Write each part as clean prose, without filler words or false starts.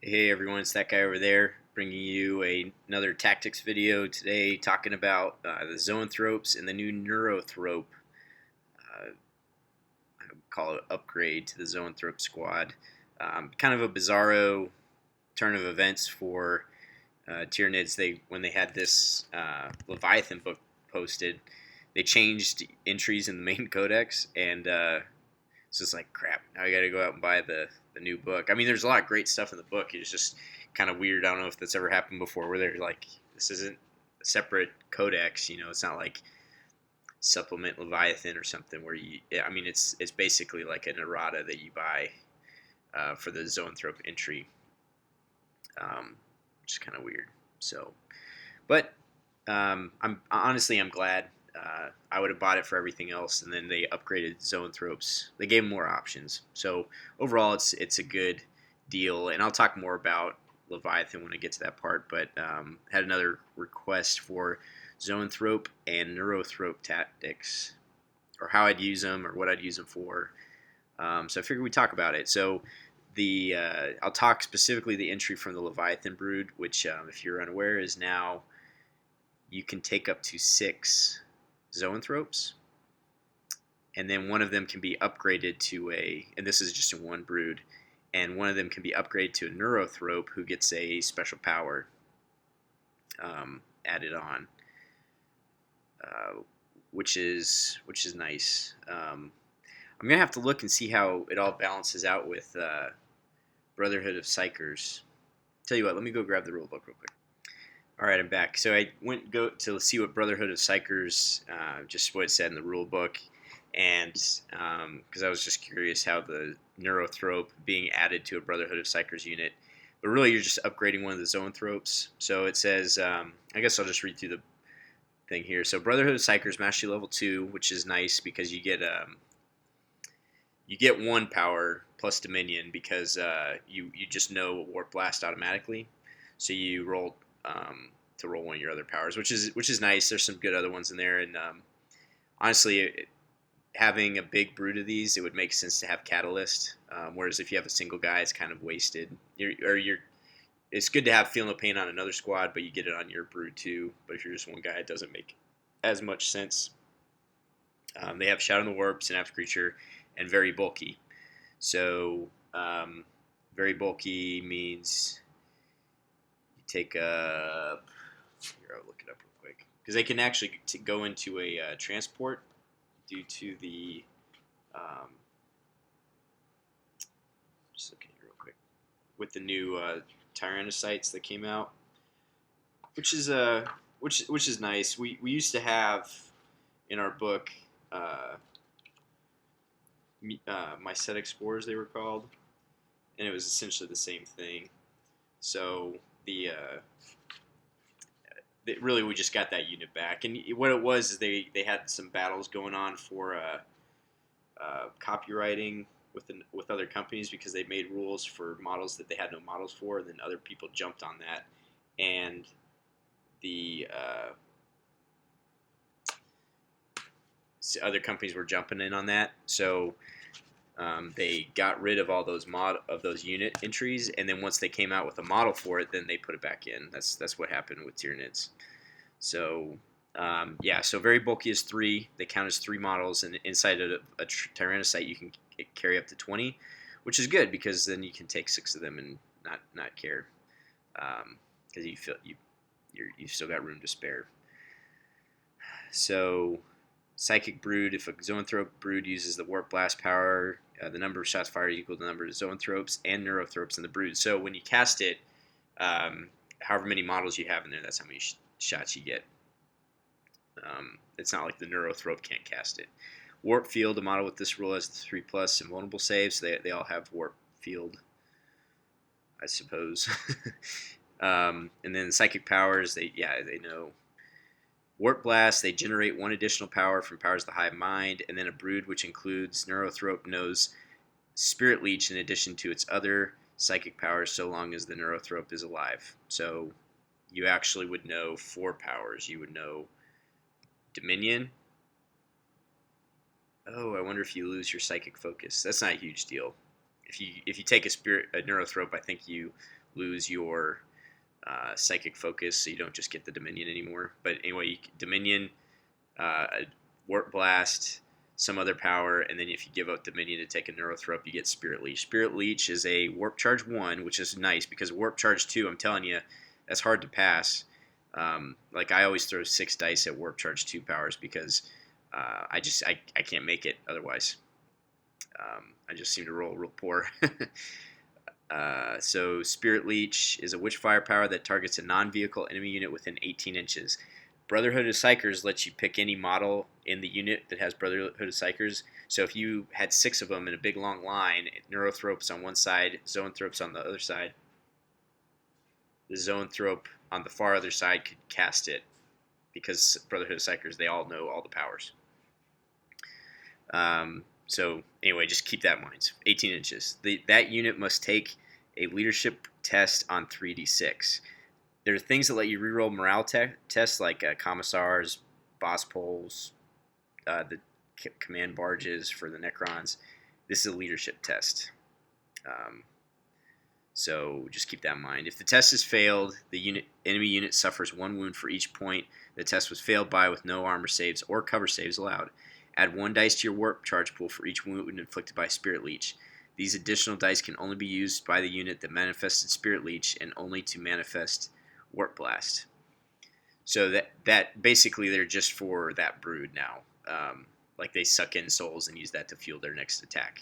Hey everyone, it's that guy over there bringing you another tactics video today talking about the Zoanthropes and the new Neurothrope. I would call it upgrade to the Zoanthrope squad. Kind of a bizarro turn of events for Tyranids. When they had this Leviathan book posted, they changed entries in the main codex, and it's just like crap. Now I got to go out and buy the new book. I mean, there's a lot of great stuff in the book. It's just kind of weird. I don't know if that's ever happened before, where they're like, this isn't a separate codex. It's not like supplement Leviathan or something where you. Yeah, I mean, it's basically like an errata that you buy for the Zoanthrope entry, which is kind of weird. So, but I'm glad. I would have bought it for everything else, and then they upgraded Zoanthropes. They gave them more options. So overall, it's a good deal, and I'll talk more about Leviathan when I get to that part. But had another request for Zoanthrope and Neurothrope tactics, or how I'd use them, or what I'd use them for. So I figured we'd talk about it. So I'll talk specifically the entry from the Leviathan brood, which, if you're unaware, is now you can take up to 6 Zoanthropes, and then one of them can be upgraded to and this is just in one brood, and one of them can be upgraded to a Neurothrope who gets a special power added on, which is nice. I'm gonna have to look and see how it all balances out with Brotherhood of Psychers. Tell you what, let me go grab the rule book real quick. All right, I'm back. So I went go to see what Brotherhood of Psychers, just what it said in the rule book, and because I was just curious how the Neurothrope being added to a Brotherhood of Psychers unit, but really you're just upgrading one of the Zoanthropes. So it says, I guess I'll just read through the thing here. So Brotherhood of Psychers Mastery Level 2, which is nice because you get 1 power plus Dominion because you just know Warp Blast automatically. So you roll to roll one of your other powers, which is nice. There's some good other ones in there, and honestly, having a big brood of these, it would make sense to have Catalyst. Whereas if you have a single guy, it's kind of wasted. It's good to have Feel No Pain on another squad, but you get it on your brood too. But if you're just one guy, it doesn't make as much sense. They have Shout in the Warp, Synapse Creature, and very bulky. So very bulky means you take up. Here, I'll look it up real quick because they can actually go into a transport due to the. Just looking here real quick with the new Tyrannocytes that came out, which is nice. We used to have in our book mycetic spores, they were called, and it was essentially the same thing. So really we just got that unit back, and what it was is they had some battles going on for copywriting with other companies because they made rules for models that they had no models for, and then other people jumped on that, and the other companies were jumping in on that, so they got rid of all those those unit entries, and then once they came out with a model for it, then they put it back in. That's what happened with Tyranids. So so very bulky is 3. They count as 3 models, and inside of a Tyrannocyte you can carry up to 20, which is good because then you can take 6 of them and not care, because you feel you've still got room to spare. So Psychic Brood, if a Zoanthrope brood uses the Warp Blast power, the number of shots fired is equal to the number of Zoanthropes and Neurothropes in the brood. So when you cast it, however many models you have in there, that's how many shots you get. It's not like the Neurothrope can't cast it. Warp Field, a model with this rule has the 3+ invulnerable saves. So they all have Warp Field, I suppose. And then Psychic Powers, they know. Warp Blast, they generate 1 additional power from powers of the Hive Mind, and then a brood which includes Neurothrope knows Spirit Leech in addition to its other psychic powers so long as the Neurothrope is alive. So you actually would know 4 powers. You would know Dominion. Oh, I wonder if you lose your Psychic Focus. That's not a huge deal. If you take a Neurothrope, I think you lose your psychic focus, so you don't just get the Dominion anymore. But anyway, Dominion, Warp Blast, some other power, and then if you give out Dominion to take a Neurothrope, you get Spirit Leech. Spirit Leech is a Warp Charge 1, which is nice, because Warp Charge 2, I'm telling you, that's hard to pass. Like, I always throw 6 dice at Warp Charge 2 powers, because I can't make it otherwise. I just seem to roll real poor. So Spirit Leech is a Witchfire power that targets a non-vehicle enemy unit within 18 inches. Brotherhood of Psychers lets you pick any model in the unit that has Brotherhood of Psychers. So if you had 6 of them in a big long line, Neurothropes on one side, Zoanthropes on the other side, the Zoanthrope on the far other side could cast it, because Brotherhood of Psychers, they all know all the powers. So anyway, just keep that in mind. 18 inches. That unit must take a leadership test on 3d6. There are things that let you reroll morale tests, like commissars, boss poles, the command barges for the Necrons. This is a leadership test. So just keep that in mind. If the test is failed, the enemy unit suffers 1 wound for each point the test was failed by, with no armor saves or cover saves allowed. Add 1 dice to your warp charge pool for each wound inflicted by Spirit Leech. These additional dice can only be used by the unit that manifested Spirit Leech, and only to manifest Warp Blast. So that basically they're just for that brood now. Like, they suck in souls and use that to fuel their next attack.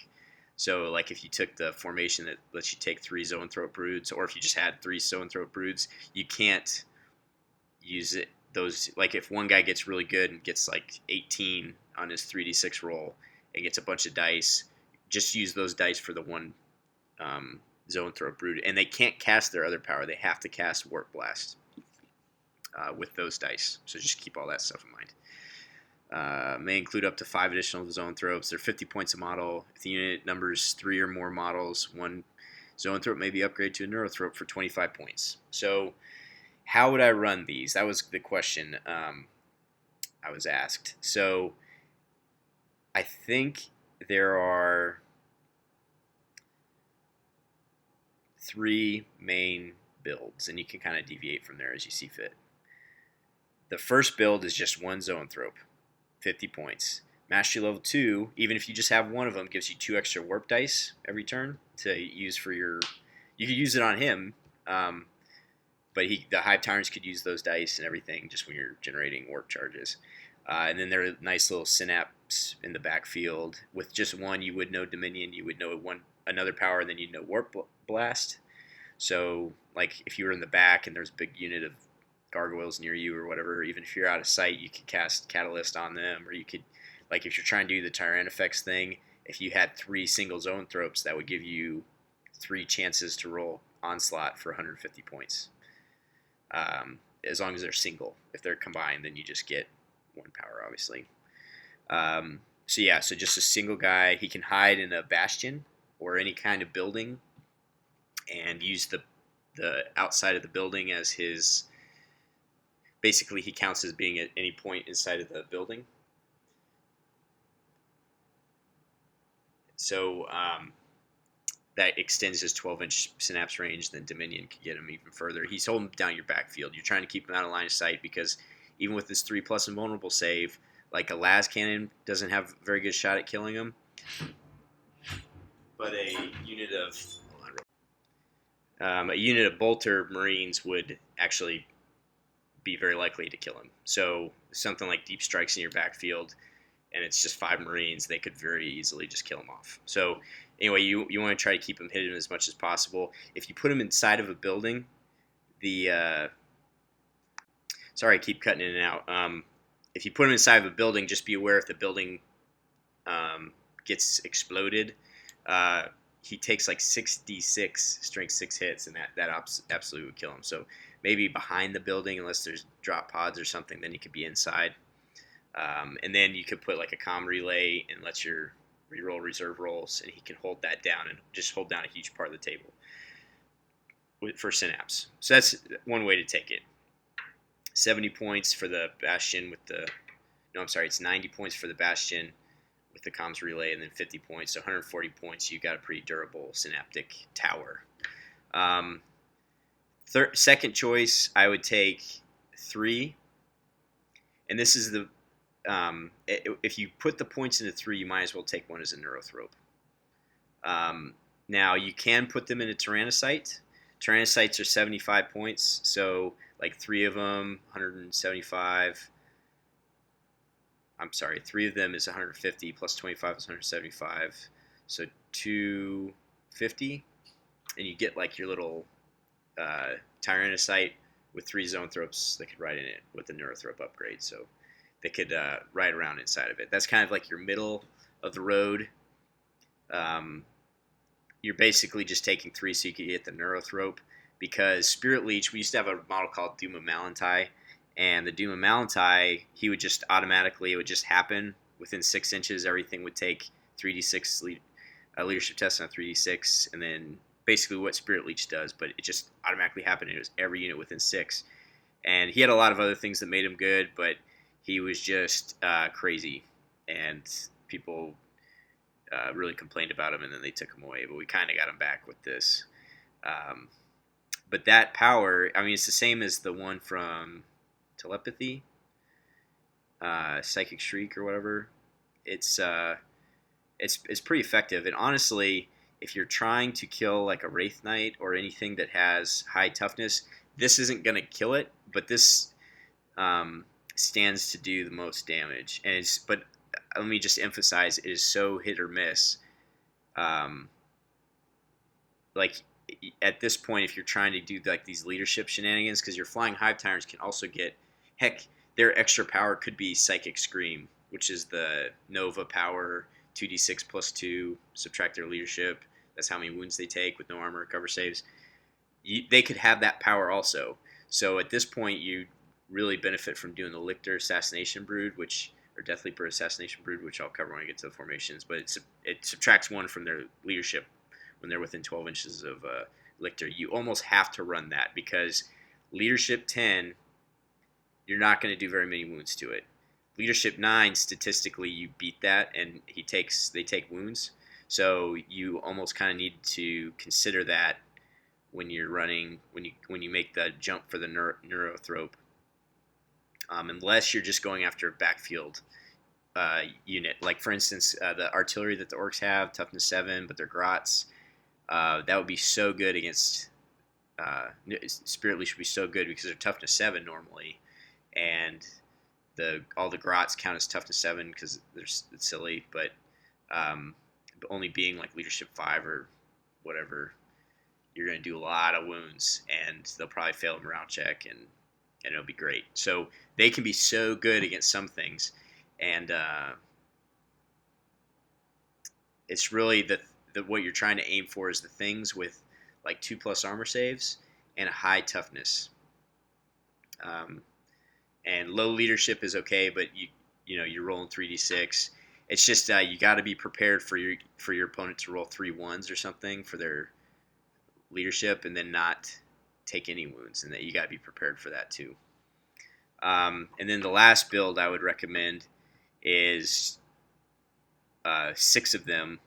So, like, if you took the formation that lets you take 3 Zoanthrope broods, or if you just had 3 Zoanthrope broods, you can't use it. Those, like, if one guy gets really good and gets like 18 on his 3d6 roll and gets a bunch of dice, just use those dice for the one Zoanthrope brood, and they can't cast their other power. They have to cast Warp Blast with those dice. So just keep all that stuff in mind. May include up to 5 additional Zoanthropes. They're 50 points a model. If the unit numbers 3 or more models, one Zoanthrope may be upgraded to a Neurothrope for 25 points. So how would I run these? That was the question I was asked. So I think there are 3 main builds, and you can kind of deviate from there as you see fit. The first build is just 1 Zoanthrope, 50 points. Mastery level 2, even if you just have 1 of them, gives you 2 extra warp dice every turn to use for your... You could use it on him, but the Hive Tyrants could use those dice and everything just when you're generating warp charges. And then there are nice little synapse in the backfield. With just 1, you would know Dominion, you would know another power, and then you'd know Warp Blast. So, like, if you were in the back and there's a big unit of gargoyles near you or whatever, even if you're out of sight, you could cast Catalyst on them, or you could, like, if you're trying to do the Tyrannifex thing, if you had 3 single Zoanthropes, that would give you 3 chances to roll Onslaught for 150 points. As long as they're single. If they're combined, then you just get 1 power, obviously. So just a single guy. He can hide in a bastion or any kind of building and use the outside of the building as his... Basically, he counts as being at any point inside of the building. So that extends his 12-inch synapse range. Then Dominion can get him even further. He's holding down your backfield. You're trying to keep him out of line of sight, because even with this 3+ invulnerable save, like, a las cannon doesn't have a very good shot at killing him. But a unit of bolter marines would actually be very likely to kill him. So something like Deep Strikes in your backfield, and it's just 5 marines, they could very easily just kill him off. So anyway, you want to try to keep him hidden as much as possible. If you put him inside of a building, sorry, I keep cutting in and out. If you put him inside of a building, just be aware if the building gets exploded, he takes like 6d6 strength 6 hits, and that absolutely would kill him. So maybe behind the building, unless there's drop pods or something, then he could be inside. And then you could put like a comm relay and let your reroll reserve rolls, and he can hold that down and just hold down a huge part of the table for synapse. So that's one way to take it. 70 points for the bastion with the... No, I'm sorry, it's 90 points for the bastion with the comms relay, and then 50 points. So 140 points, you got a pretty durable synaptic tower. Second choice, I would take 3, and this is the if you put the points into 3, you might as well take one as a Neurothrope. Now you can put them in a Tyrannocyte. Tyrannocytes are 75 points, so like 3 of them, 175. I'm sorry, 3 of them is 150 plus 25 is 175, so 250, and you get like your little Tyrannocyte with 3 Zoanthropes that could ride in it with the Neurothrope upgrade, so they could ride around inside of it. That's kind of like your middle of the road. You're basically just taking 3 so you could get the Neurothrope, because Spirit Leech, we used to have a model called Doom of Malantai, and the Doom of Malantai, he would just automatically, it would just happen within 6 inches. Everything would take 3d6 leadership test on 3d6, and then basically what Spirit Leech does, but it just automatically happened. It was every unit within 6. And he had a lot of other things that made him good, but he was just crazy, and people really complained about him, and then they took him away. But we kind of got him back with this. But that power, I mean, it's the same as the one from Telepathy, Psychic Shriek or whatever. It's pretty effective, and honestly, if you're trying to kill like a Wraith Knight or anything that has high toughness, this isn't gonna kill it, but this stands to do the most damage. And but let me just emphasize, it is so hit or miss. Like at this point, if you're trying to do like these leadership shenanigans, because your Flying Hive Tyrants can also get, heck, their extra power could be Psychic Scream, which is the Nova power, 2d6 plus 2, subtract their leadership. That's how many wounds they take with no armor, cover saves. They could have that power also. So at this point, you really benefit from doing the Lictor Assassination Brood, or Death Leaper Assassination Brood, which I'll cover when I get to the formations. But it subtracts 1 from their leadership when they're within 12 inches of Lictor. You almost have to run that, because leadership 10, you're not going to do very many wounds to it. Leadership 9, statistically, you beat that, and they take wounds. So you almost kind of need to consider that when you're running, when you make the jump for the Neurothrope, unless you're just going after a backfield unit. Like for instance, the artillery that the orcs have, toughness 7, but they're grots. That would be so good against Spirit Leech. Would be so good because they're toughness 7 normally, and all the grots count as toughness 7 because it's silly, but only being like leadership 5 or whatever, you're going to do a lot of wounds, and they'll probably fail a morale check, and it'll be great. So they can be so good against some things, and it's really what you're trying to aim for is the things with like 2+ armor saves and a high toughness. And low leadership is okay, but you're rolling 3d6. It's just you got to be prepared for your opponent to roll 3 1s or something for their leadership, and then not take any wounds, and that you got to be prepared for that too. And then the last build I would recommend is 6 of them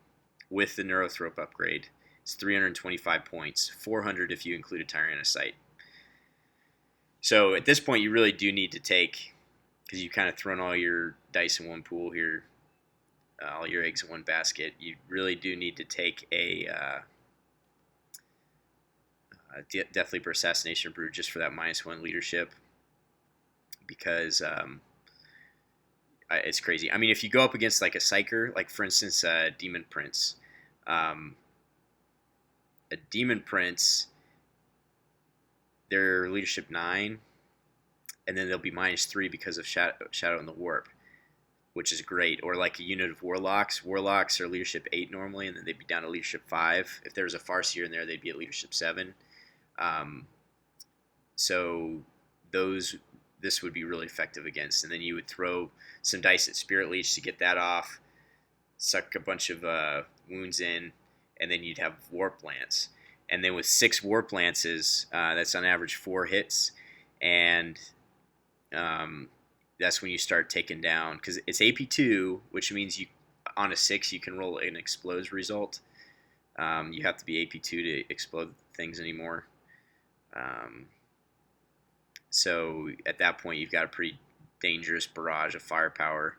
with the Neurothrope upgrade. It's 325 points, 400 if you include a Tyrannocyte. So at this point, you really do need to take, because you've kind of thrown all your dice in one pool here, all your eggs in one basket. You really do need to take a Death Leaper Assassination Brood just for that -1 leadership, because it's crazy. I mean, if you go up against like a Psyker, like for instance, Demon Prince, a Demon Prince, their leadership 9, and then they'll be -3 because of Shadow in the Warp, which is great. Or like a unit of Warlocks. Warlocks are leadership 8 normally, and then they'd be down to leadership 5. If there was a Farseer in there, they'd be at leadership 7. So this would be really effective against. And then you would throw some dice at Spirit Leech to get that off, suck a bunch of wounds in, and then you'd have Warp Lance. And then with 6 Warp Lances, that's on average 4 hits, and that's when you start taking down, because it's AP2, which means on a 6 you can roll an Explodes result. You have to be AP2 to explode things anymore. Um, so at that point, you've got a pretty dangerous barrage of firepower.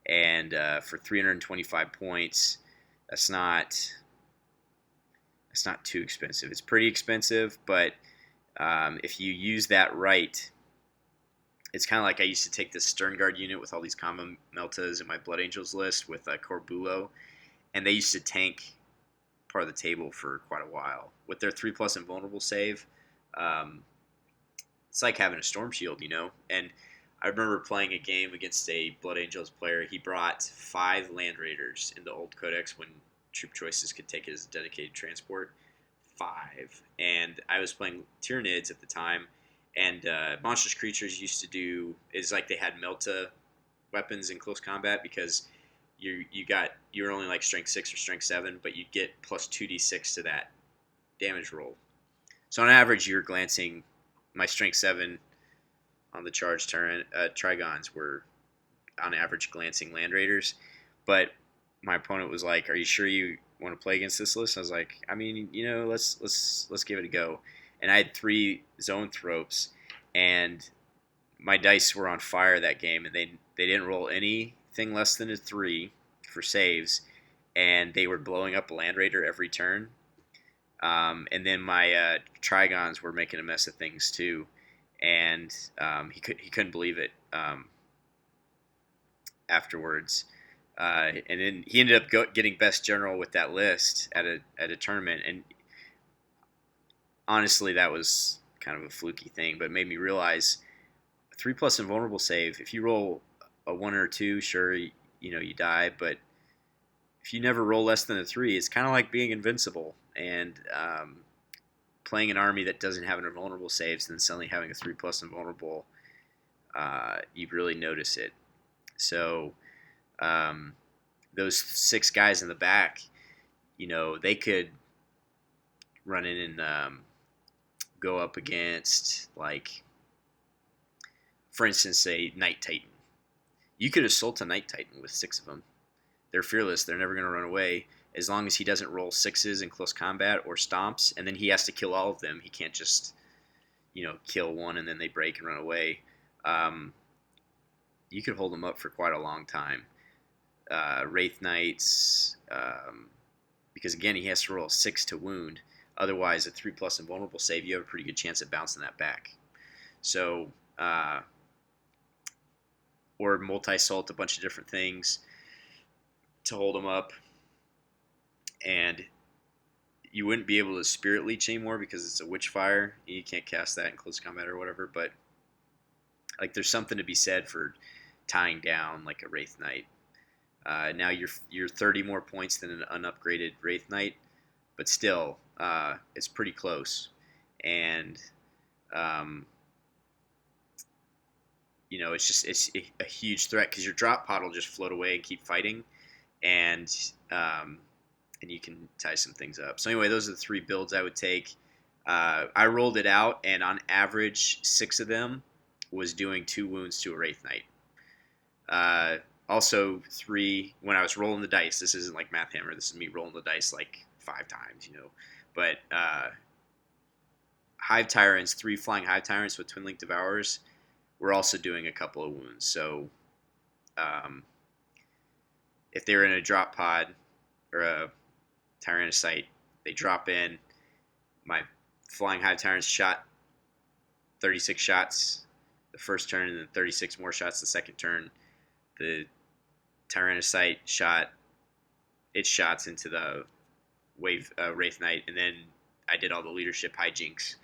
And for 325 points, that's not too expensive. It's pretty expensive, but if you use that right, it's kind of like I used to take this Stern Guard unit with all these combo Meltas in my Blood Angels list with Corbulo, and they used to tank part of the table for quite a while with their 3+ invulnerable save. Um, it's like having a Storm Shield, And I remember playing a game against a Blood Angels player. He brought 5 Land Raiders in the old Codex when troop choices could take it as a dedicated transport. 5. And I was playing Tyranids at the time, and monstrous creatures used to do is like they had Melta weapons in close combat because you were only like strength 6 or strength 7, but you'd get plus 2d6 to that damage roll. So on average, you're glancing. My strength 7 on the charge Trigons were on average glancing Land Raiders, but my opponent was like, "Are you sure you want to play against this list?" I was like, "I mean, let's give it a go." And I had 3 Zoanthropes, and my dice were on fire that game, and they didn't roll anything less than a 3 for saves, and they were blowing up a Land Raider every turn. And then my Trigons were making a mess of things too, and he couldn't believe it afterwards. And then he ended up getting best general with that list at a tournament, and honestly, that was kind of a fluky thing, but it made me realize 3+ invulnerable save. If you roll a 1 or 2, sure, you die, but if you never roll less than a 3, it's kind of like being invincible. And playing an army that doesn't have an invulnerable saves and then suddenly having a 3+ invulnerable, you really notice it. So those 6 guys in the back, they could run in and go up against, like, for instance, a Night Titan. You could assault a Night Titan with 6 of them. They're fearless. They're never going to run away. As long as he doesn't roll 6s in close combat or stomps, and then he has to kill all of them. He can't just, kill one and then they break and run away. You could hold them up for quite a long time. Wraith Knights, because again, he has to roll 6 to wound. Otherwise, a 3+ invulnerable save, you have a pretty good chance of bouncing that back. So, or multi-salt a bunch of different things to hold them up. And you wouldn't be able to Spirit Leech anymore because it's a Witchfire. You can't cast that in close combat or whatever, but like there's something to be said for tying down like a Wraith Knight. Now you're 30 more points than an unupgraded Wraith Knight, but still, it's pretty close. And it's a huge threat because your drop pod will just float away and keep fighting, and you can tie some things up. So anyway, those are the 3 builds I would take. I rolled it out, and on average, 6 of them was doing 2 wounds to a Wraith Knight. Also, 3 when I was rolling the dice. This isn't like Math Hammer. This is me rolling the dice like 5 times, But Hive Tyrants, 3 flying Hive Tyrants with Twin Link Devourers, were also doing a couple of wounds. So if they're in a drop pod or a Tyrannocyte, they drop in. My flying Hive Tyrants shot 36 shots the first turn, and then 36 more shots the second turn. The Tyrannocyte shot its shots into the Wraith Knight, and then I did all the leadership hijinks.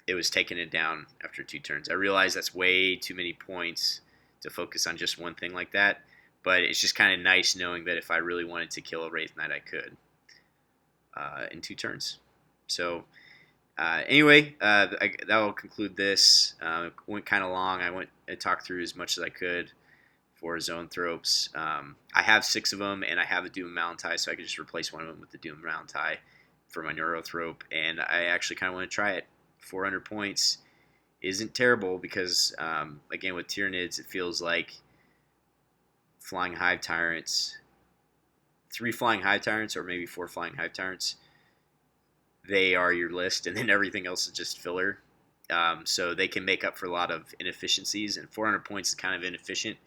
It was taking it down after 2 turns. I realized that's way too many points to focus on just one thing like that, but it's just kind of nice knowing that if I really wanted to kill a Wraith Knight, I could in 2 turns. So anyway, that will conclude this. Went kind of long. I went and talked through as much as I could for Zoanthropes. I have 6 of them, and I have a Doom Mountain, so I could just replace one of them with the Doom Mountain for my Neurothrope, and I actually kind of want to try it. 400 points isn't terrible because, again, with Tyranids, it feels like flying Hive Tyrants, 3 flying Hive Tyrants or maybe 4 flying Hive Tyrants, they are your list, and then everything else is just filler. So they can make up for a lot of inefficiencies, and 400 points is kind of inefficient,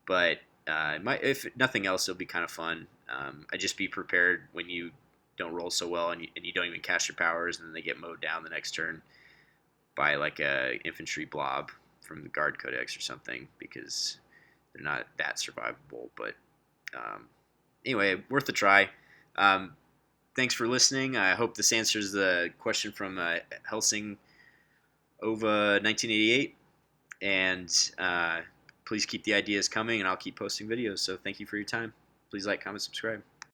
but if nothing else, it'll be kind of fun. I just be prepared when you don't roll so well and you don't even cast your powers, and then they get mowed down the next turn by like a infantry blob from the Guard Codex or something, because they're not that survivable. But anyway, worth a try. Thanks for listening. I hope this answers the question from Helsing Ova 1988. And please keep the ideas coming, and I'll keep posting videos. So thank you for your time. Please like, comment, subscribe.